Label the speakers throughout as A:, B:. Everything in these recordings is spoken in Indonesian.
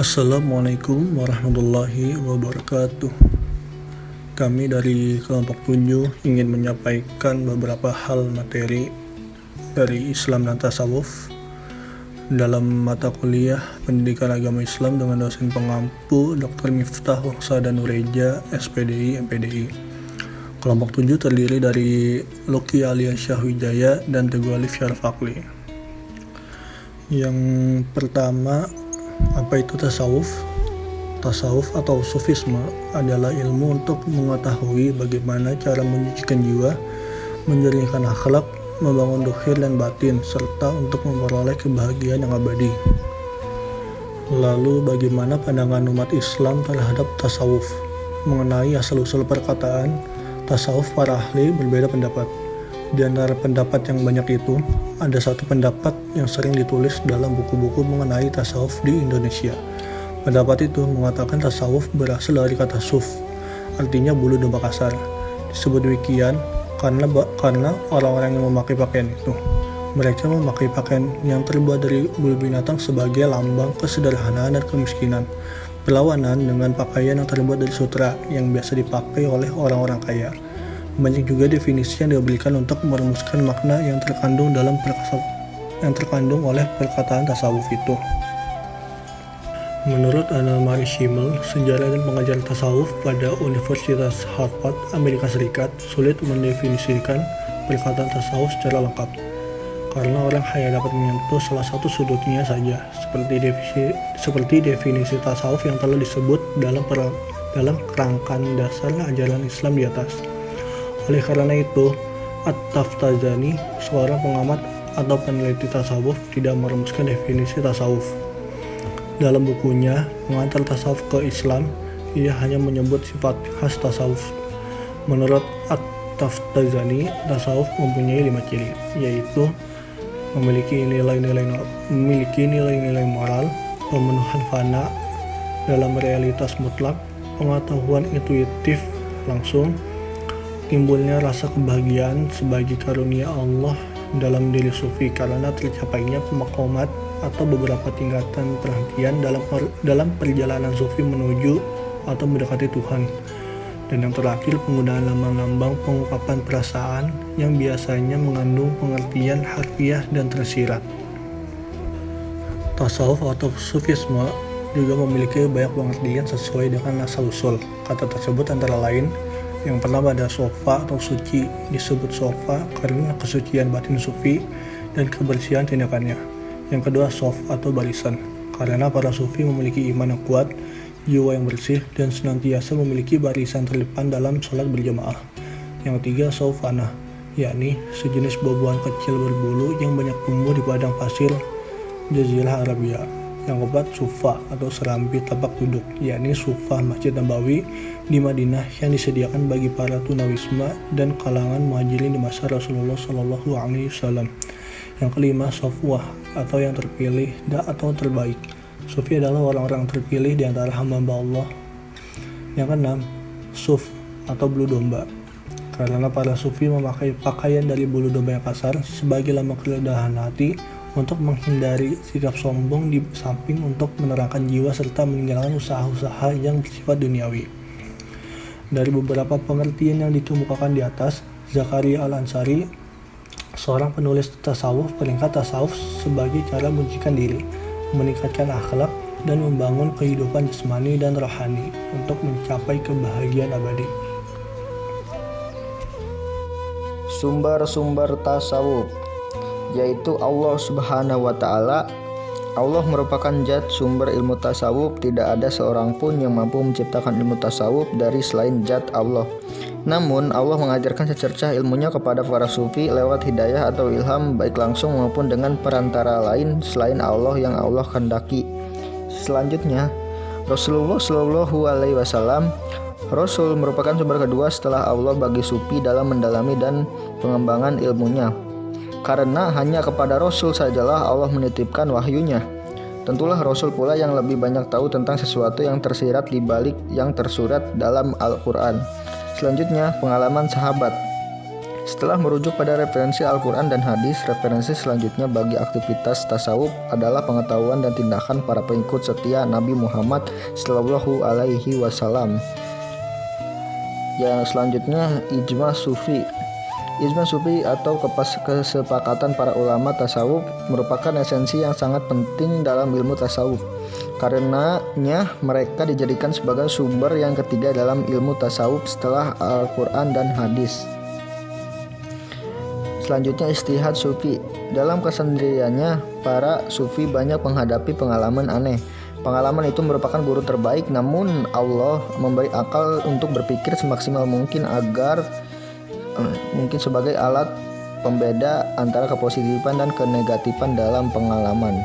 A: Assalamualaikum warahmatullahi wabarakatuh. Kami dari kelompok 7 ingin menyampaikan beberapa hal materi dari Islam dan Tasawuf dalam mata kuliah Pendidikan Agama Islam dengan dosen pengampu Dr. Miftah Waqsada Nureja, SPDI, MPDI. Kelompok 7 terdiri dari Luki alias Syahwijaya dan Teguh Alif Syarafakli. Yang pertama, apa itu tasawuf? Tasawuf atau sufisme adalah ilmu untuk mengetahui bagaimana cara menyucikan jiwa, menjernihkan akhlak, membangun dohir dan batin, serta untuk memperoleh kebahagiaan yang abadi. Lalu bagaimana pandangan umat Islam terhadap tasawuf? Mengenai asal-usul perkataan tasawuf, para ahli berbeda pendapat. Di antara pendapat yang banyak itu, ada satu pendapat yang sering ditulis dalam buku-buku mengenai tasawuf di Indonesia. Pendapat itu mengatakan tasawuf berasal dari kata suf, artinya bulu domba kasar. Disebut demikian karena orang-orang yang memakai pakaian itu, mereka memakai pakaian yang terbuat dari bulu binatang sebagai lambang kesederhanaan dan kemiskinan, berlawanan dengan pakaian yang terbuat dari sutra yang biasa dipakai oleh orang-orang kaya. Banyak juga definisi yang diberikan untuk merumuskan makna yang terkandung oleh perkataan tasawuf itu. Menurut Anna Marie Schimmel, sejarah dan pengajar tasawuf pada Universitas Harvard, Amerika Serikat, sulit mendefinisikan perkataan tasawuf secara lengkap, karena orang hanya dapat menyentuh salah satu sudutnya saja, seperti definisi tasawuf yang telah disebut dalam kerangkaan dasar ajaran Islam di atas. Oleh karena itu, At-Taftazani, seorang pengamat atau peneliti tasawuf, tidak merumuskan definisi tasawuf. Dalam bukunya, Mengantar Tasawuf ke Islam, ia hanya menyebut sifat khas tasawuf. Menurut At-Taftazani, tasawuf mempunyai 5 ciri, yaitu memiliki nilai-nilai moral, pemenuhan fana dalam realitas mutlak, pengetahuan intuitif langsung, timbulnya rasa kebahagiaan sebagai karunia Allah dalam diri sufi karena tercapainya pemakomat atau beberapa tingkatan perhentian dalam perjalanan sufi menuju atau mendekati Tuhan. Dan yang terakhir, penggunaan lambang-lambang pengungkapan perasaan yang biasanya mengandung pengertian harfiah dan tersirat. Tasawuf atau sufisme juga memiliki banyak pengertian sesuai dengan asal-usul. Kata tersebut antara lain, yang pertama ada sofa atau suci, disebut sofa karena kesucian batin sufi dan kebersihan tindakannya. Yang kedua sof atau barisan, karena para sufi memiliki iman yang kuat, jiwa yang bersih, dan senantiasa memiliki barisan terdepan dalam sholat berjamaah. Yang ketiga sofana, yakni sejenis buah-buahan kecil berbulu yang banyak tumbuh di padang pasir Jazirah Arabia. Yang keempat sufa atau serambi tapak duduk, yakni sufah Masjid Nabawi di Madinah yang disediakan bagi para tunawisma dan kalangan muhajirin di masa Rasulullah Shallallahu Alaihi Wasallam. Yang kelima sofwah atau yang terpilih atau terbaik. Sufi adalah orang-orang terpilih di antara hamba Allah. Yang keenam suf atau bulu domba, karena para sufi memakai pakaian dari bulu domba yang kasar sebagai lambang kerendahan hati, untuk menghindari sikap sombong di samping untuk menerangkan jiwa serta meninggalkan usaha-usaha yang bersifat duniawi. Dari beberapa pengertian yang dikemukakan di atas, Zakaria Al-Ansari, seorang penulis tasawuf, meningkat tasawuf sebagai cara menyucikan diri, meningkatkan akhlak, dan membangun kehidupan jasmani dan rohani untuk mencapai kebahagiaan abadi.
B: Sumber-sumber tasawuf, yaitu Allah Subhanahu wa Ta'ala. Allah merupakan zat sumber ilmu tasawuf. Tidak ada seorang pun yang mampu menciptakan ilmu tasawuf dari selain zat Allah. Namun Allah mengajarkan secercah ilmunya kepada para sufi lewat hidayah atau ilham, baik langsung maupun dengan perantara lain selain Allah yang Allah kehendaki. Selanjutnya, Rasulullah Shallallahu Alaihi Wasallam, Rasul merupakan sumber kedua setelah Allah bagi sufi dalam mendalami dan pengembangan ilmunya. Karena hanya kepada Rasul sajalah Allah menitipkan wahyunya. Tentulah Rasul pula yang lebih banyak tahu tentang sesuatu yang tersirat di balik yang tersurat dalam Al-Quran. Selanjutnya, pengalaman sahabat. Setelah merujuk pada referensi Al-Quran dan hadis, referensi selanjutnya bagi aktivitas tasawuf adalah pengetahuan dan tindakan para pengikut setia Nabi Muhammad Shallallahu Alaihi Wasallam. Yang selanjutnya ijma sufi. Ijma sufi atau kesepakatan para ulama tasawuf merupakan esensi yang sangat penting dalam ilmu tasawuf. Karenanya mereka dijadikan sebagai sumber yang ketiga dalam ilmu tasawuf setelah Al-Quran dan hadis. Selanjutnya istihad sufi. Dalam kesendiriannya, para sufi banyak menghadapi pengalaman aneh. Pengalaman itu merupakan guru terbaik, namun Allah memberi akal untuk berpikir semaksimal mungkin agar mungkin sebagai alat pembeda antara kepositifan dan kenegatifan dalam pengalaman.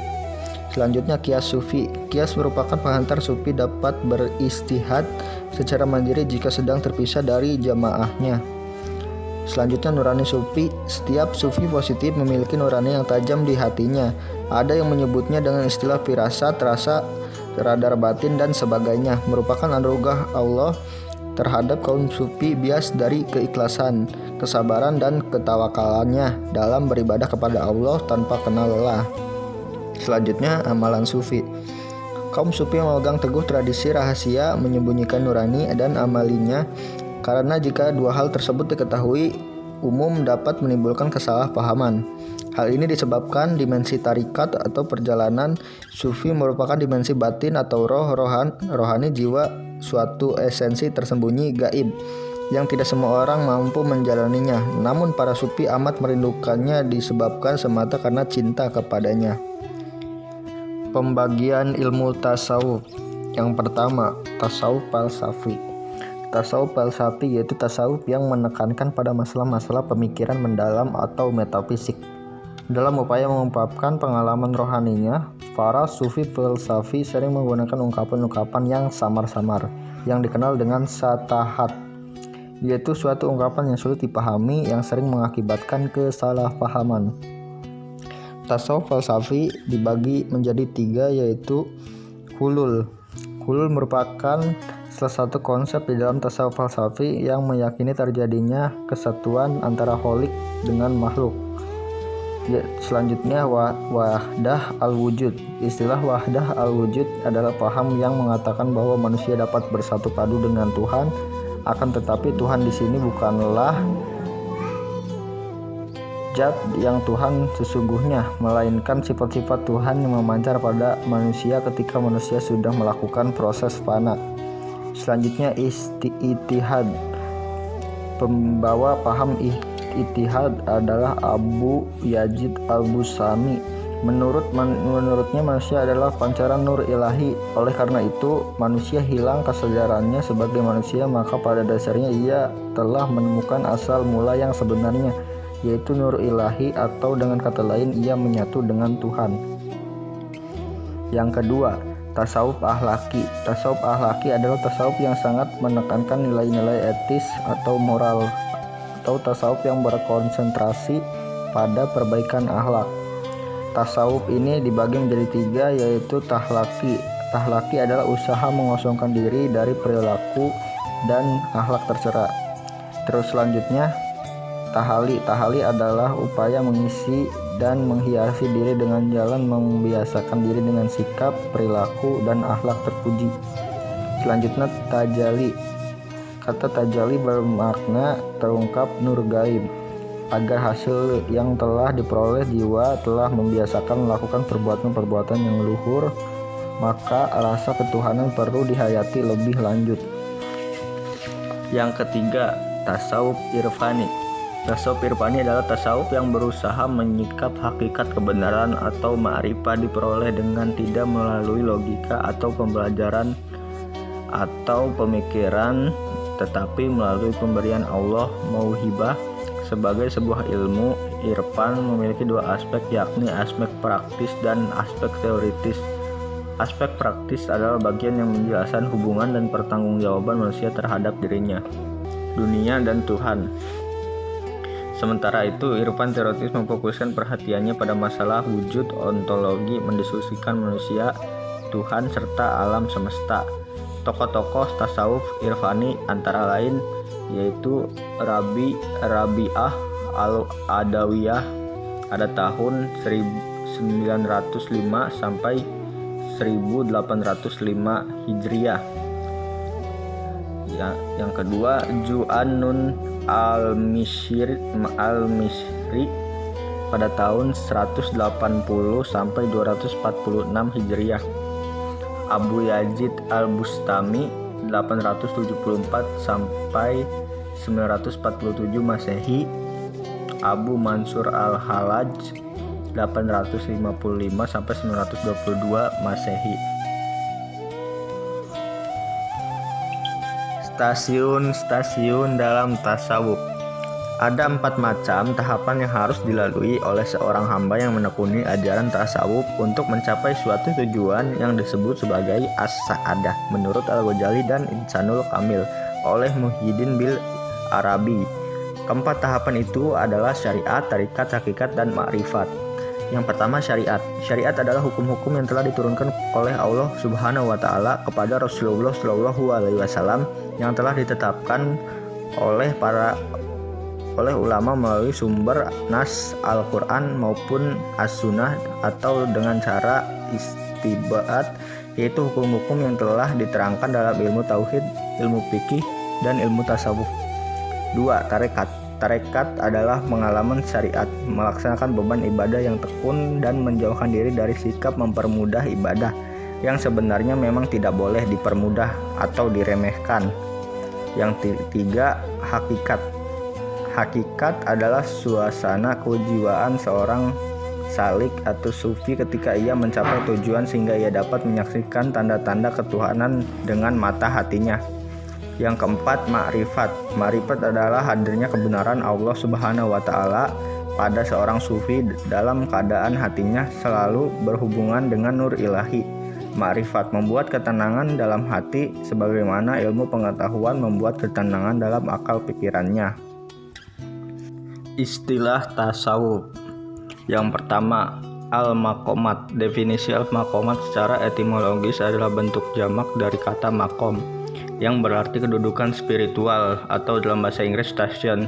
B: Selanjutnya kias sufi. Kias merupakan penghantar sufi dapat beristihad secara mandiri jika sedang terpisah dari jamaahnya. Selanjutnya nurani sufi. Setiap sufi positif memiliki nurani yang tajam di hatinya. Ada yang menyebutnya dengan istilah firasat, rasa, radar batin dan sebagainya. Merupakan anugerah Allah terhadap kaum sufi bias dari keikhlasan, kesabaran dan ketawakalannya dalam beribadah kepada Allah tanpa kenal lelah. Selanjutnya amalan sufi. Kaum sufi memegang teguh tradisi rahasia menyembunyikan nurani dan amalinya, karena jika dua hal tersebut diketahui umum dapat menimbulkan kesalahpahaman. Hal ini disebabkan dimensi tarikat atau perjalanan sufi merupakan dimensi batin atau rohani jiwa, suatu esensi tersembunyi gaib yang tidak semua orang mampu menjalaninya. Namun para sufi amat merindukannya disebabkan semata karena cinta kepadanya. Pembagian ilmu tasawuf. Yang pertama, tasawuf falsafi. Tasawuf falsafi yaitu tasawuf yang menekankan pada masalah-masalah pemikiran mendalam atau metafisik. Dalam upaya mengungkapkan pengalaman rohaninya, para sufi falsafi sering menggunakan ungkapan-ungkapan yang samar-samar yang dikenal dengan satahat, yaitu suatu ungkapan yang sulit dipahami yang sering mengakibatkan kesalahpahaman. Tasawuf falsafi dibagi menjadi tiga, yaitu hulul. Hulul merupakan salah satu konsep di dalam tasawuf falsafi yang meyakini terjadinya kesatuan antara kholik dengan makhluk. Selanjutnya wahdah al-wujud. Istilah wahdah al-wujud adalah paham yang mengatakan bahwa manusia dapat bersatu padu dengan Tuhan, akan tetapi Tuhan di sini bukanlah zat yang Tuhan sesungguhnya, melainkan sifat-sifat Tuhan yang memancar pada manusia ketika manusia sudah melakukan proses fana. Selanjutnya ittihad. Pembawa paham ittihad adalah Abu Yazid Al-Bustami. Menurutnya manusia adalah pancaran nur ilahi. Oleh karena itu manusia hilang kesadarannya sebagai manusia, maka pada dasarnya ia telah menemukan asal mula yang sebenarnya, yaitu nur ilahi, atau dengan kata lain ia menyatu dengan Tuhan. Yang kedua, tasawuf akhlaki. Tasawuf akhlaki adalah tasawuf yang sangat menekankan nilai-nilai etis atau moral, atau tasawuf yang berkonsentrasi pada perbaikan akhlak. Tasawuf ini dibagi menjadi tiga, yaitu tahlaki. Tahlaki adalah usaha mengosongkan diri dari perilaku dan akhlak tercela. Terus selanjutnya tahali. Tahali adalah upaya mengisi dan menghiasi diri dengan jalan membiasakan diri dengan sikap, perilaku, dan akhlak terpuji. Selanjutnya tajali. Kata tajali bermakna terungkap nur gaib, agar hasil yang telah diperoleh jiwa telah membiasakan melakukan perbuatan-perbuatan yang luhur, maka rasa ketuhanan perlu dihayati lebih lanjut. Yang ketiga, tasawuf irfani. Tasawuf irfani adalah tasawuf yang berusaha menyikap hakikat kebenaran atau ma'rifah diperoleh dengan tidak melalui logika atau pembelajaran atau pemikiran, tetapi melalui pemberian Allah mauhibah. Sebagai sebuah ilmu, irfan memiliki dua aspek, yakni aspek praktis dan aspek teoritis. Aspek praktis adalah bagian yang menjelaskan hubungan dan pertanggungjawaban manusia terhadap dirinya, dunia, dan Tuhan. Sementara itu, irfan teoritis memfokuskan perhatiannya pada masalah wujud, ontologi, mendiskusikan manusia, Tuhan, serta alam semesta. Tokoh-tokoh tasawuf irfani antara lain yaitu Rabi'ah Al-Adawiyah pada tahun 1905 sampai 1805 Hijriah. Yang kedua, Ju'annun al-Misri pada tahun 180 sampai 246 Hijriah. Abu Yazid al-Bustami 874 sampai 947 Masehi. Abu Mansur al-Halaj 855 sampai 922 Masehi. Stasiun dalam tasawuf. Ada 4 macam tahapan yang harus dilalui oleh seorang hamba yang menekuni ajaran tasawuf untuk mencapai suatu tujuan yang disebut sebagai as-sa'adah menurut Al-Ghazali dan Insanul Kamil oleh Muhyiddin bil Arabi. Keempat tahapan itu adalah syariat, tarikat, hakikat, dan ma'rifat. Yang pertama, syariat. Syariat adalah hukum-hukum yang telah diturunkan oleh Allah Subhanahu wa Ta'ala kepada Rasulullah Shallallahu Alaihi Wasallam yang telah ditetapkan oleh ulama melalui sumber nas Al-Quran maupun As-Sunnah atau dengan cara istibaat, yaitu hukum-hukum yang telah diterangkan dalam ilmu tauhid, ilmu fikih, dan ilmu tasawuf. 2. Tarekat. Tarekat adalah pengalaman syariat, melaksanakan beban ibadah yang tekun dan menjauhkan diri dari sikap mempermudah ibadah yang sebenarnya memang tidak boleh dipermudah atau diremehkan. Yang 3. Hakikat. Hakikat adalah suasana kejiwaan seorang salik atau sufi ketika ia mencapai tujuan sehingga ia dapat menyaksikan tanda-tanda ketuhanan dengan mata hatinya. Yang keempat, ma'rifat. Ma'rifat adalah hadirnya kebenaran Allah Subhanahu wa Ta'ala pada seorang sufi dalam keadaan hatinya selalu berhubungan dengan nur ilahi. Ma'rifat membuat ketenangan dalam hati sebagaimana ilmu pengetahuan membuat ketenangan dalam akal pikirannya. Istilah tasawuf. Yang pertama, al-maqamat. Definisi al-maqamat secara etimologis adalah bentuk jamak dari kata maqam yang berarti kedudukan spiritual atau dalam bahasa Inggris station.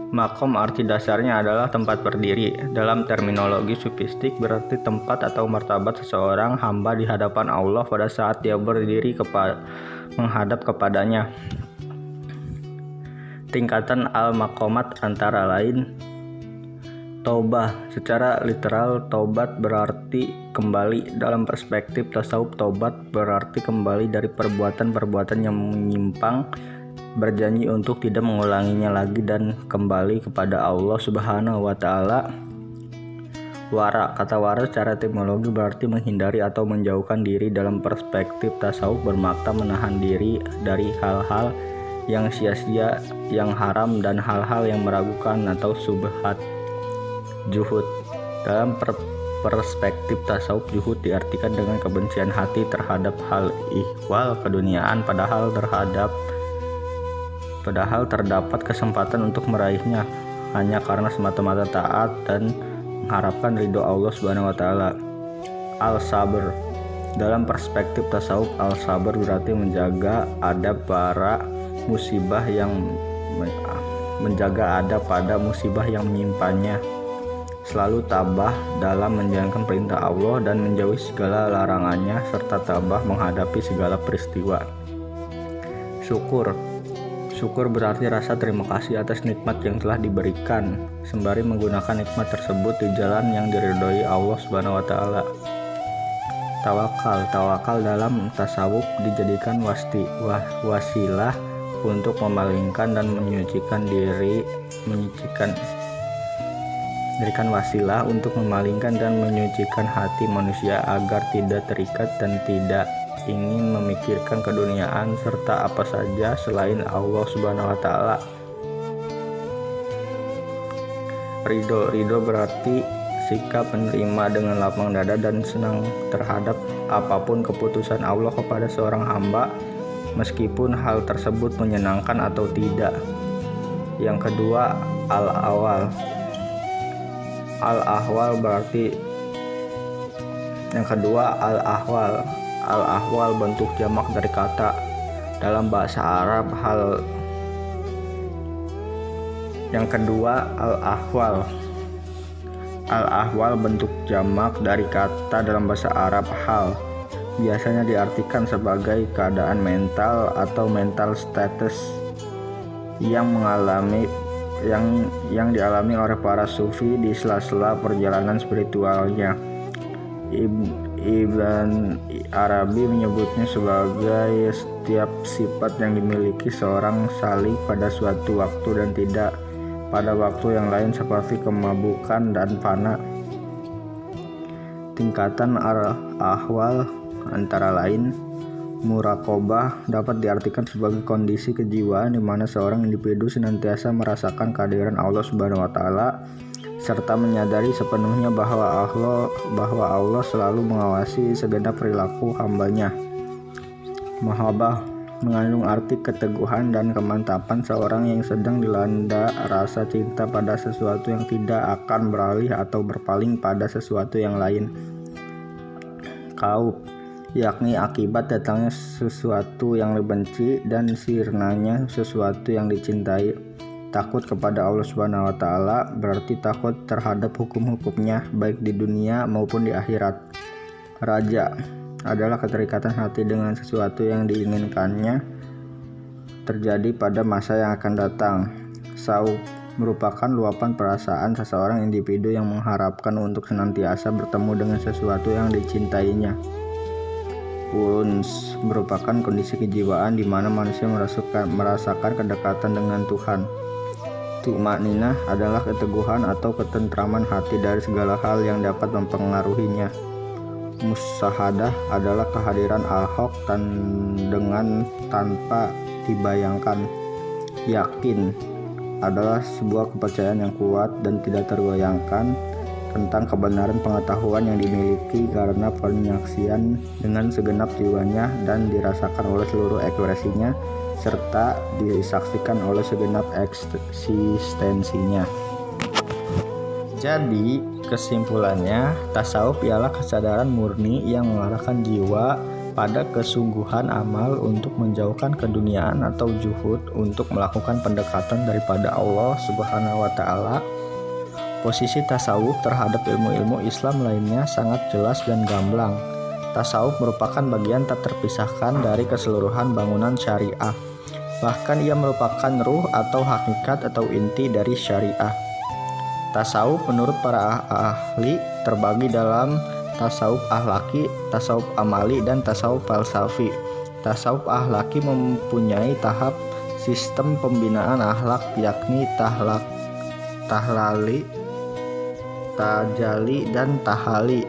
B: Maqam arti dasarnya adalah tempat berdiri. Dalam terminologi sufistik berarti tempat atau martabat seseorang hamba di hadapan Allah pada saat dia berdiri menghadap kepadanya. Tingkatan al-maqamat antara lain Taubah. Secara literal, taubat berarti kembali. Dalam perspektif tasawuf, taubat berarti kembali dari perbuatan-perbuatan yang menyimpang, berjanji untuk tidak mengulanginya lagi dan kembali kepada Allah Subhanahu wa Ta'ala. Wara. Kata wara secara etimologi berarti menghindari atau menjauhkan diri. Dalam perspektif tasawuf bermakna menahan diri dari hal-hal yang sia-sia, yang haram, dan hal-hal yang meragukan atau subhat. Juhud. Dalam perspektif tasawuf, juhud diartikan dengan kebencian hati terhadap hal ihwal keduniaan padahal terdapat kesempatan untuk meraihnya hanya karena semata-mata taat dan mengharapkan ridho Allah Subhanahu wa Ta'ala. Al-sabr. Dalam perspektif tasawuf, al-sabr berarti menjaga adab pada musibah yang menyimpannya, selalu tabah dalam menjalankan perintah Allah dan menjauhi segala larangannya, serta tabah menghadapi segala peristiwa. Syukur. Syukur berarti rasa terima kasih atas nikmat yang telah diberikan, sembari menggunakan nikmat tersebut di jalan yang diridhoi Allah Subhanahu wa Ta'ala. Tawakal. Tawakal dalam tasawuf dijadikan wasilah untuk memalingkan dan menyucikan diri, Jadikan wasilah untuk memalingkan dan menyucikan hati manusia agar tidak terikat dan tidak ingin memikirkan keduniaan serta apa saja selain Allah Subhanahu wa Ta'ala. Ridho. Ridho berarti sikap menerima dengan lapang dada dan senang terhadap apapun keputusan Allah kepada seorang hamba, meskipun hal tersebut menyenangkan atau tidak. Yang kedua, al-awal. Al-ahwal berarti Al-ahwal bentuk jamak dari kata dalam bahasa Arab Yang kedua, al-ahwal. Al-ahwal bentuk jamak dari kata dalam bahasa Arab hal. Biasanya diartikan sebagai keadaan mental atau mental status yang dialami oleh para sufi di sela-sela perjalanan spiritualnya. Ibn Arabi menyebutnya sebagai setiap sifat yang dimiliki seorang salik pada suatu waktu dan tidak pada waktu yang lain, seperti kemabukan dan fana. Tingkatan al-ahwal antara lain, muraqabah dapat diartikan sebagai kondisi kejiwaan di mana seorang individu senantiasa merasakan kehadiran Allah Subhanahu wa taala serta menyadari sepenuhnya bahwa Allah selalu mengawasi segenap perilaku hambanya. Mahabbah mengandung arti keteguhan dan kemantapan seorang yang sedang dilanda rasa cinta pada sesuatu yang tidak akan beralih atau berpaling pada sesuatu yang lain. Khauf, yakni akibat datangnya sesuatu yang dibenci dan sirnanya sesuatu yang dicintai. Takut kepada Allah Subhanahu wa taala berarti takut terhadap hukum-hukumnya baik di dunia maupun di akhirat. Raja adalah keterikatan hati dengan sesuatu yang diinginkannya terjadi pada masa yang akan datang. Sauf merupakan luapan perasaan seseorang individu yang mengharapkan untuk senantiasa bertemu dengan sesuatu yang dicintainya. Uns merupakan kondisi kejiwaan di mana manusia merasakan kedekatan dengan Tuhan. Tu'maninah adalah keteguhan atau ketentraman hati dari segala hal yang dapat mempengaruhinya. Musyahadah adalah kehadiran al-haq dengan tanpa dibayangkan. Yakin adalah sebuah kepercayaan yang kuat dan tidak tergoyahkan tentang kebenaran pengetahuan yang dimiliki karena penyaksian dengan segenap jiwanya dan dirasakan oleh seluruh ekspresinya serta disaksikan oleh segenap eksistensinya. Jadi kesimpulannya, tasawuf ialah kesadaran murni yang mengarahkan jiwa pada kesungguhan amal untuk menjauhkan keduniaan atau zuhud untuk melakukan pendekatan daripada Allah Subhanahu wa taala. Posisi tasawuf terhadap ilmu-ilmu Islam lainnya sangat jelas dan gamblang. Tasawuf merupakan bagian tak terpisahkan dari keseluruhan bangunan syariah. Bahkan ia merupakan ruh atau hakikat atau inti dari syariah. Tasawuf menurut para ahli terbagi dalam tasawuf ahlaki, tasawuf amali, dan tasawuf falsafi. Tasawuf ahlaki mempunyai tahap sistem pembinaan akhlak yakni tahlali, tajali, dan tahali.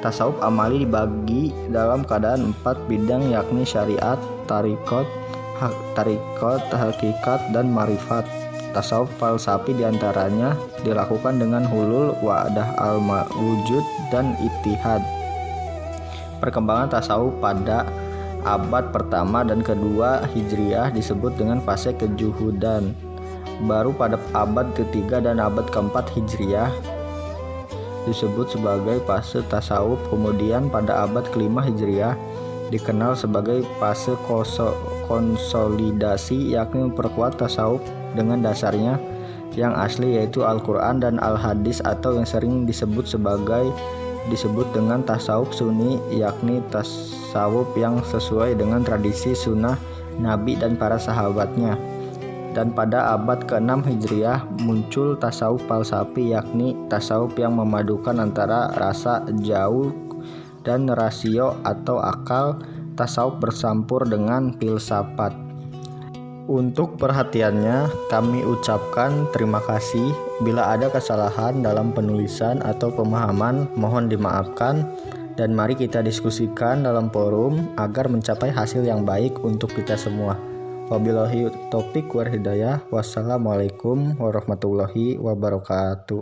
B: Tasawuf amali dibagi dalam keadaan 4 bidang yakni syariat, tarikot, hakikat, dan marifat. Tasawuf falsafi diantaranya dilakukan dengan hulul, wa'dah al-wujud, dan ittihad. Perkembangan tasawuf pada abad pertama dan kedua Hijriah disebut dengan fase kejuhudan. Baru pada abad ketiga dan abad keempat Hijriah disebut sebagai fase tasawuf. Kemudian pada abad kelima Hijriah dikenal sebagai fase konsolidasi, yakni memperkuat tasawuf dengan dasarnya yang asli yaitu Al-Quran dan Al-Hadis, atau yang sering disebut dengan tasawuf sunni, yakni tasawuf yang sesuai dengan tradisi sunnah Nabi dan para sahabatnya. Dan pada abad ke-6 Hijriah muncul tasawuf falsafi, yakni tasawuf yang memadukan antara rasa jauh dan rasio atau akal. Tasawuf bercampur dengan filsafat. Untuk perhatiannya kami ucapkan terima kasih. Bila ada kesalahan dalam penulisan atau pemahaman mohon dimaafkan, dan mari kita diskusikan dalam forum agar mencapai hasil yang baik untuk kita semua. Wabillahi taufiq wal hidayah. Wassalamualaikum warahmatullahi wabarakatuh.